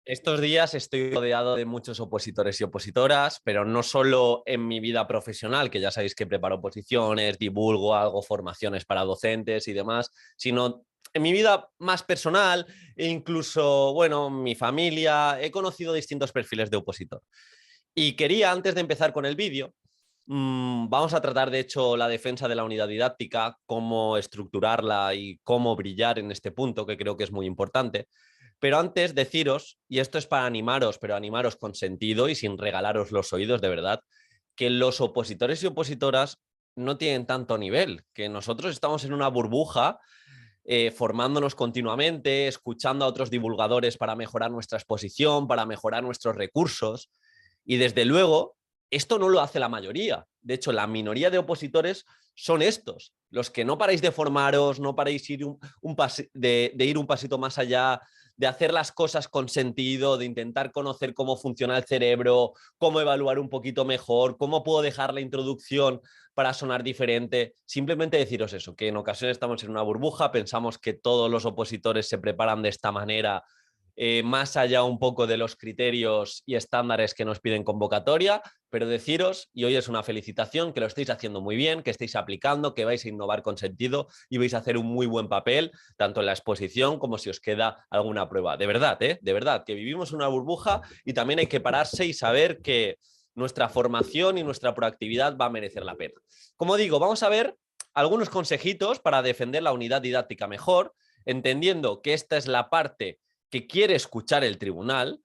Estos días estoy rodeado de muchos opositores y opositoras, pero no solo en mi vida profesional, que ya sabéis que preparo oposiciones, divulgo, hago formaciones para docentes y demás, sino en mi vida más personal e incluso, bueno, mi familia. He conocido distintos perfiles de opositor. Y quería, antes de empezar con el vídeo, vamos a tratar, de hecho, la defensa de la unidad didáctica, cómo estructurarla y cómo brillar en este punto, que creo que es muy importante. Pero antes deciros, y esto es para animaros, pero animaros con sentido y sin regalaros los oídos de verdad, que los opositores y opositoras no tienen tanto nivel, que nosotros estamos en una burbuja formándonos continuamente, escuchando a otros divulgadores para mejorar nuestra exposición, para mejorar nuestros recursos. Y desde luego, esto no lo hace la mayoría. De hecho, la minoría de opositores son estos, los que no paráis de formaros, no paráis de ir un pasito más allá, de hacer las cosas con sentido, de intentar conocer cómo funciona el cerebro, cómo evaluar un poquito mejor, cómo puedo dejar la introducción para sonar diferente. Simplemente deciros eso, que en ocasiones estamos en una burbuja, pensamos que todos los opositores se preparan de esta manera, más allá un poco de los criterios y estándares que nos piden convocatoria, pero deciros, y hoy es una felicitación, que lo estáis haciendo muy bien, que estáis aplicando, que vais a innovar con sentido y vais a hacer un muy buen papel, tanto en la exposición como si os queda alguna prueba. De verdad, de verdad, que vivimos una burbuja y también hay que pararse y saber que nuestra formación y nuestra proactividad va a merecer la pena. Como digo, vamos a ver algunos consejitos para defender la unidad didáctica mejor, entendiendo que esta es la parte que quiere escuchar el tribunal,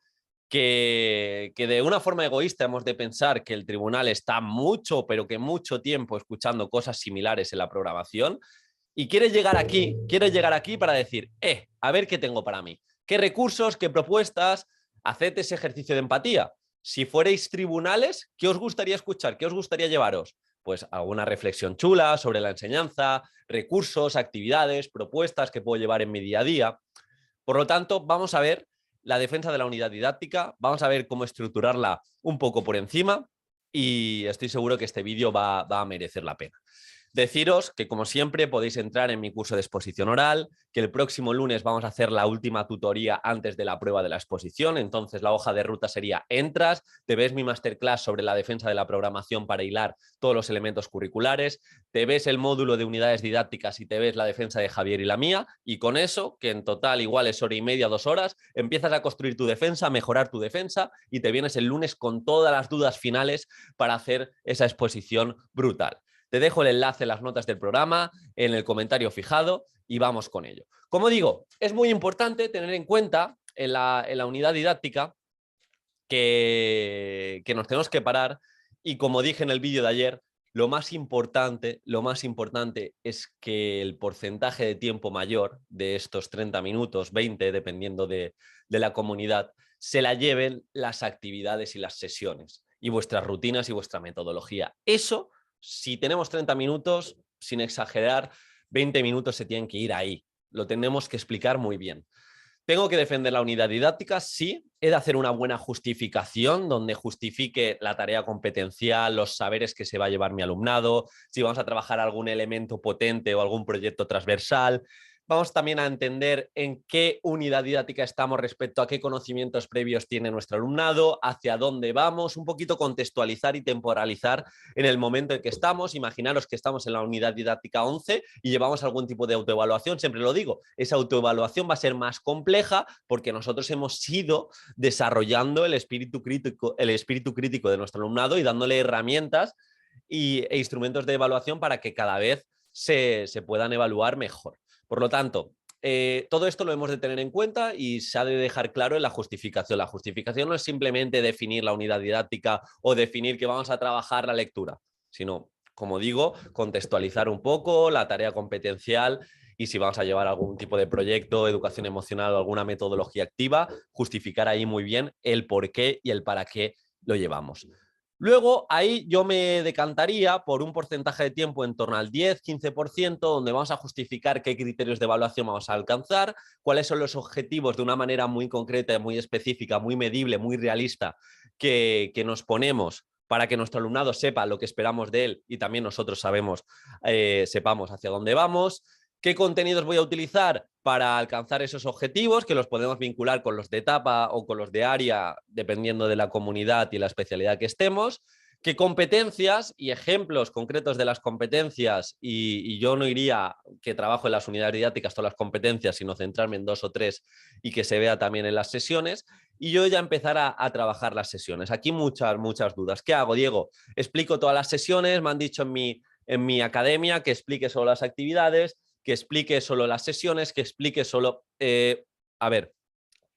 que de una forma egoísta hemos de pensar que el tribunal está mucho, pero que mucho tiempo escuchando cosas similares en la programación y quiere llegar aquí para decir, a ver qué tengo para mí, qué recursos, qué propuestas, haced ese ejercicio de empatía. Si fuerais tribunales, ¿qué os gustaría escuchar? ¿Qué os gustaría llevaros? Pues alguna reflexión chula sobre la enseñanza, recursos, actividades, propuestas que puedo llevar en mi día a día. Por lo tanto, vamos a ver la defensa de la unidad didáctica, vamos a ver cómo estructurarla un poco por encima y estoy seguro que este vídeo va a merecer la pena. Deciros que, como siempre, podéis entrar en mi curso de exposición oral, que el próximo lunes vamos a hacer la última tutoría antes de la prueba de la exposición. Entonces, la hoja de ruta sería: entras, te ves mi masterclass sobre la defensa de la programación para hilar todos los elementos curriculares, te ves el módulo de unidades didácticas y te ves la defensa de Javier y la mía, y con eso, que en total igual es hora y media, 2 horas, empiezas a construir tu defensa, mejorar tu defensa y te vienes el lunes con todas las dudas finales para hacer esa exposición brutal. Te dejo el enlace en las notas del programa, en el comentario fijado y vamos con ello. Como digo, es muy importante tener en cuenta en la unidad didáctica que nos tenemos que parar y, como dije en el vídeo de ayer, lo más importante es que el porcentaje de tiempo mayor de estos 30 minutos, 20, dependiendo de la comunidad, se la lleven las actividades y las sesiones y vuestras rutinas y vuestra metodología. Eso, si tenemos 30 minutos, sin exagerar, 20 minutos se tienen que ir ahí. Lo tenemos que explicar muy bien. ¿Tengo que defender la unidad didáctica? Sí. He de hacer una buena justificación donde justifique la tarea competencial, los saberes que se va a llevar mi alumnado, si vamos a trabajar algún elemento potente o algún proyecto transversal. Vamos también a entender en qué unidad didáctica estamos respecto a qué conocimientos previos tiene nuestro alumnado, hacia dónde vamos, un poquito contextualizar y temporalizar en el momento en que estamos. Imaginaros que estamos en la unidad didáctica 11 y llevamos algún tipo de autoevaluación. Siempre lo digo, esa autoevaluación va a ser más compleja porque nosotros hemos ido desarrollando el espíritu crítico de nuestro alumnado y dándole herramientas e instrumentos de evaluación para que cada vez se puedan evaluar mejor. Por lo tanto, todo esto lo hemos de tener en cuenta y se ha de dejar claro en la justificación. La justificación no es simplemente definir la unidad didáctica o definir que vamos a trabajar la lectura, sino, como digo, contextualizar un poco la tarea competencial y si vamos a llevar algún tipo de proyecto, educación emocional o alguna metodología activa, justificar ahí muy bien el por qué y el para qué lo llevamos. Luego, ahí yo me decantaría por un porcentaje de tiempo en torno al 10-15%, donde vamos a justificar qué criterios de evaluación vamos a alcanzar, cuáles son los objetivos de una manera muy concreta, muy específica, muy medible, muy realista, que nos ponemos para que nuestro alumnado sepa lo que esperamos de él y también nosotros sepamos hacia dónde vamos. ¿Qué contenidos voy a utilizar para alcanzar esos objetivos? Que los podemos vincular con los de etapa o con los de área, dependiendo de la comunidad y la especialidad que estemos. ¿Qué competencias y ejemplos concretos de las competencias? Y yo no iría que trabajo en las unidades didácticas todas las competencias, sino centrarme en 2 o 3 y que se vea también en las sesiones. Y yo ya empezar a trabajar las sesiones. Aquí muchas dudas. ¿Qué hago, Diego? Explico todas las sesiones, me han dicho en mi academia que explique solo las actividades, que explique solo las sesiones, que explique solo... a ver,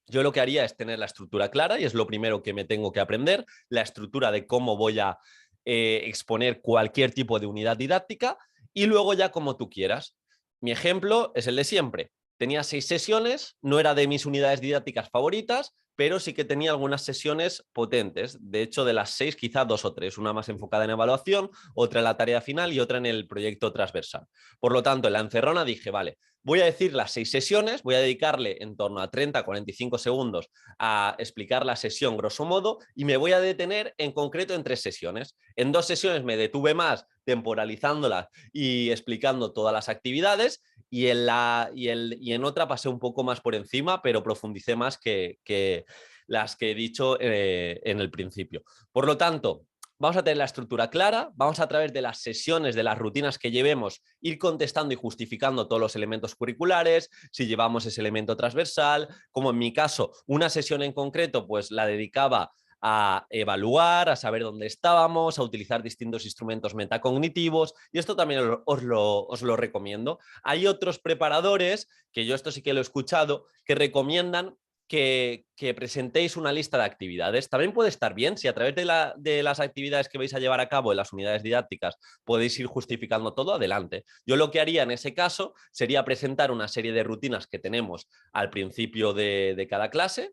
yo lo que haría es tener la estructura clara y es lo primero que me tengo que aprender, la estructura de cómo voy a exponer cualquier tipo de unidad didáctica y luego ya como tú quieras. Mi ejemplo es el de siempre. Tenía 6 sesiones, no era de mis unidades didácticas favoritas, pero sí que tenía algunas sesiones potentes. De hecho, de las 6, quizá 2 o 3, una más enfocada en evaluación, otra en la tarea final y otra en el proyecto transversal. Por lo tanto, en la encerrona dije, vale, voy a decir las 6 sesiones, voy a dedicarle en torno a 30-45 segundos a explicar la sesión grosso modo y me voy a detener en concreto en 3 sesiones. En 2 sesiones me detuve más temporalizándolas y explicando todas las actividades y en otra pasé un poco más por encima, pero profundicé más que las que he dicho en el principio. Por lo tanto, vamos a tener la estructura clara, vamos a través de las sesiones, de las rutinas que llevemos, ir contestando y justificando todos los elementos curriculares, si llevamos ese elemento transversal, como en mi caso, una sesión en concreto, pues la dedicaba a evaluar, a saber dónde estábamos, a utilizar distintos instrumentos metacognitivos y esto también os lo recomiendo. Hay otros preparadores, que yo esto sí que lo he escuchado, que recomiendan que presentéis una lista de actividades. También puede estar bien si a través de las actividades que vais a llevar a cabo en las unidades didácticas podéis ir justificando todo, adelante. Yo lo que haría en ese caso sería presentar una serie de rutinas que tenemos al principio de cada clase.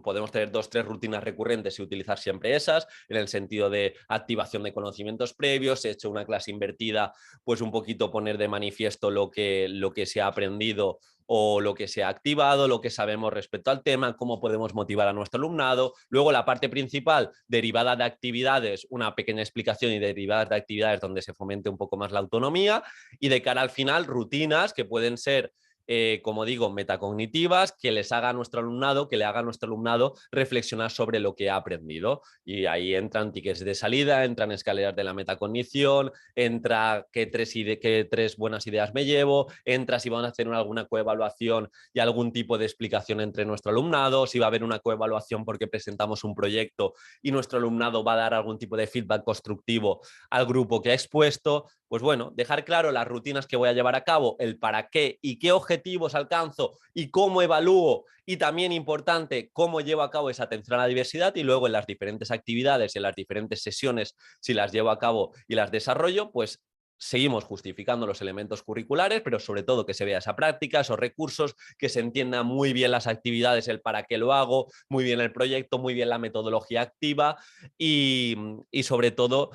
Podemos tener 2 o 3 rutinas recurrentes y utilizar siempre esas, en el sentido de activación de conocimientos previos. He hecho una clase invertida, pues un poquito poner de manifiesto lo que se ha aprendido o lo que se ha activado, lo que sabemos respecto al tema, cómo podemos motivar a nuestro alumnado. Luego la parte principal, derivada de actividades, una pequeña explicación y derivadas de actividades donde se fomente un poco más la autonomía y de cara al final, rutinas que pueden ser como digo, metacognitivas, que les haga a nuestro alumnado, que le haga a nuestro alumnado reflexionar sobre lo que ha aprendido. Y ahí entran tickets de salida, entran escaleras de la metacognición, entra qué 3 buenas ideas me llevo, entra si van a hacer alguna coevaluación y algún tipo de explicación entre nuestro alumnado, si va a haber una coevaluación porque presentamos un proyecto y nuestro alumnado va a dar algún tipo de feedback constructivo al grupo que ha expuesto. Pues bueno, dejar claro las rutinas que voy a llevar a cabo, el para qué y qué objetivos alcanzo y cómo evalúo y también importante cómo llevo a cabo esa atención a la diversidad y luego en las diferentes actividades y en las diferentes sesiones, si las llevo a cabo y las desarrollo, pues seguimos justificando los elementos curriculares, pero sobre todo que se vea esa práctica, esos recursos, que se entienda muy bien las actividades, el para qué lo hago, muy bien el proyecto, muy bien la metodología activa y sobre todo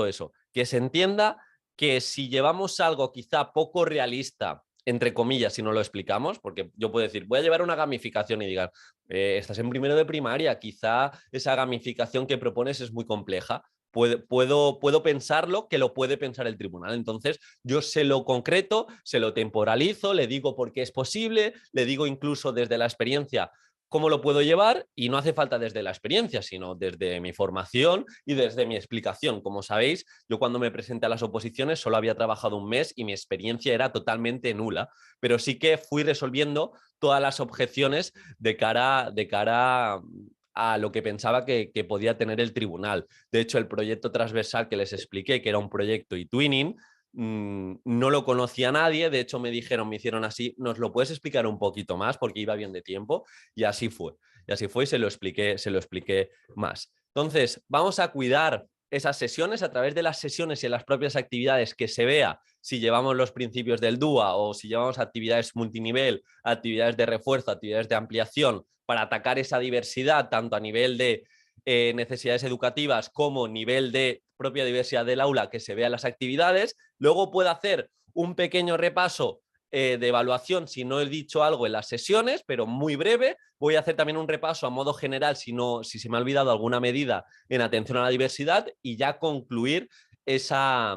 eso, que se entienda que si llevamos algo quizá poco realista, entre comillas, si no lo explicamos, porque yo puedo decir, voy a llevar una gamificación y digan, estás en primero de primaria, quizá esa gamificación que propones es muy compleja. Puedo pensarlo, que lo puede pensar el tribunal. Entonces, yo se lo concreto, se lo temporalizo, le digo por qué es posible, le digo incluso desde la experiencia cómo lo puedo llevar y no hace falta desde la experiencia, sino desde mi formación y desde mi explicación. Como sabéis, yo cuando me presenté a las oposiciones solo había trabajado un mes y mi experiencia era totalmente nula, pero sí que fui resolviendo todas las objeciones de cara a lo que pensaba que podía tener el tribunal. De hecho, el proyecto transversal que les expliqué, que era un proyecto eTwinning, no lo conocía nadie, de hecho me dijeron, me hicieron así, ¿nos lo puedes explicar un poquito más? Porque iba bien de tiempo y así fue. Y así fue y se lo expliqué más. Entonces, vamos a cuidar esas sesiones a través de las sesiones y en las propias actividades que se vea si llevamos los principios del DUA o si llevamos actividades multinivel, actividades de refuerzo, actividades de ampliación para atacar esa diversidad tanto a nivel de necesidades educativas como nivel de propia diversidad del aula que se vea en las actividades. Luego puedo hacer un pequeño repaso de evaluación si no he dicho algo en las sesiones, pero muy breve. Voy a hacer también un repaso a modo general si se me ha olvidado alguna medida en atención a la diversidad y ya concluir esa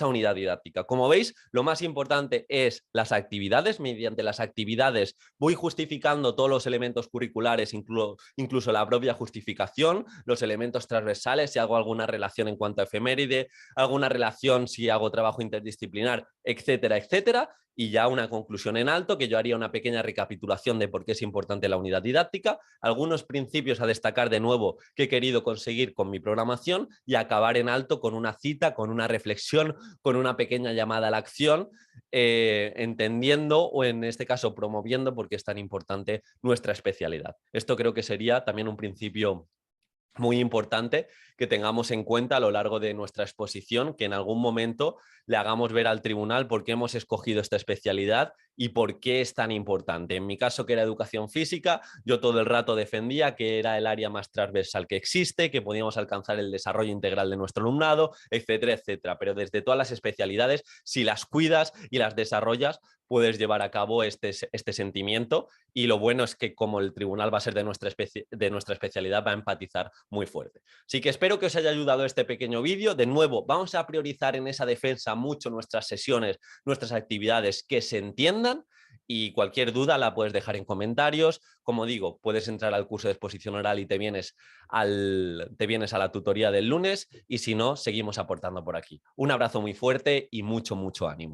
unidad didáctica. Como veis, lo más importante es las actividades. Mediante las actividades voy justificando todos los elementos curriculares, incluso la propia justificación, los elementos transversales, si hago alguna relación en cuanto a efeméride, alguna relación si hago trabajo interdisciplinar, etcétera, etcétera. Y ya una conclusión en alto, que yo haría una pequeña recapitulación de por qué es importante la unidad didáctica, algunos principios a destacar de nuevo que he querido conseguir con mi programación y acabar en alto con una cita, con una reflexión, con una pequeña llamada a la acción, entendiendo o en este caso promoviendo por qué es tan importante nuestra especialidad. Esto creo que sería también un principio muy importante que tengamos en cuenta a lo largo de nuestra exposición, que en algún momento le hagamos ver al tribunal por qué hemos escogido esta especialidad y por qué es tan importante. En mi caso, que era educación física, yo todo el rato defendía que era el área más transversal que existe, que podíamos alcanzar el desarrollo integral de nuestro alumnado, etcétera, etcétera. Pero desde todas las especialidades, si las cuidas y las desarrollas, puedes llevar a cabo este sentimiento, y lo bueno es que como el tribunal va a ser de nuestra especialidad, va a empatizar muy fuerte. Así que espero que os haya ayudado este pequeño vídeo. De nuevo, vamos a priorizar en esa defensa mucho nuestras sesiones, nuestras actividades, que se entiendan, y cualquier duda la puedes dejar en comentarios. Como digo, puedes entrar al curso de exposición oral y te vienes a la tutoría del lunes, y si no, seguimos aportando por aquí. Un abrazo muy fuerte y mucho, mucho ánimo.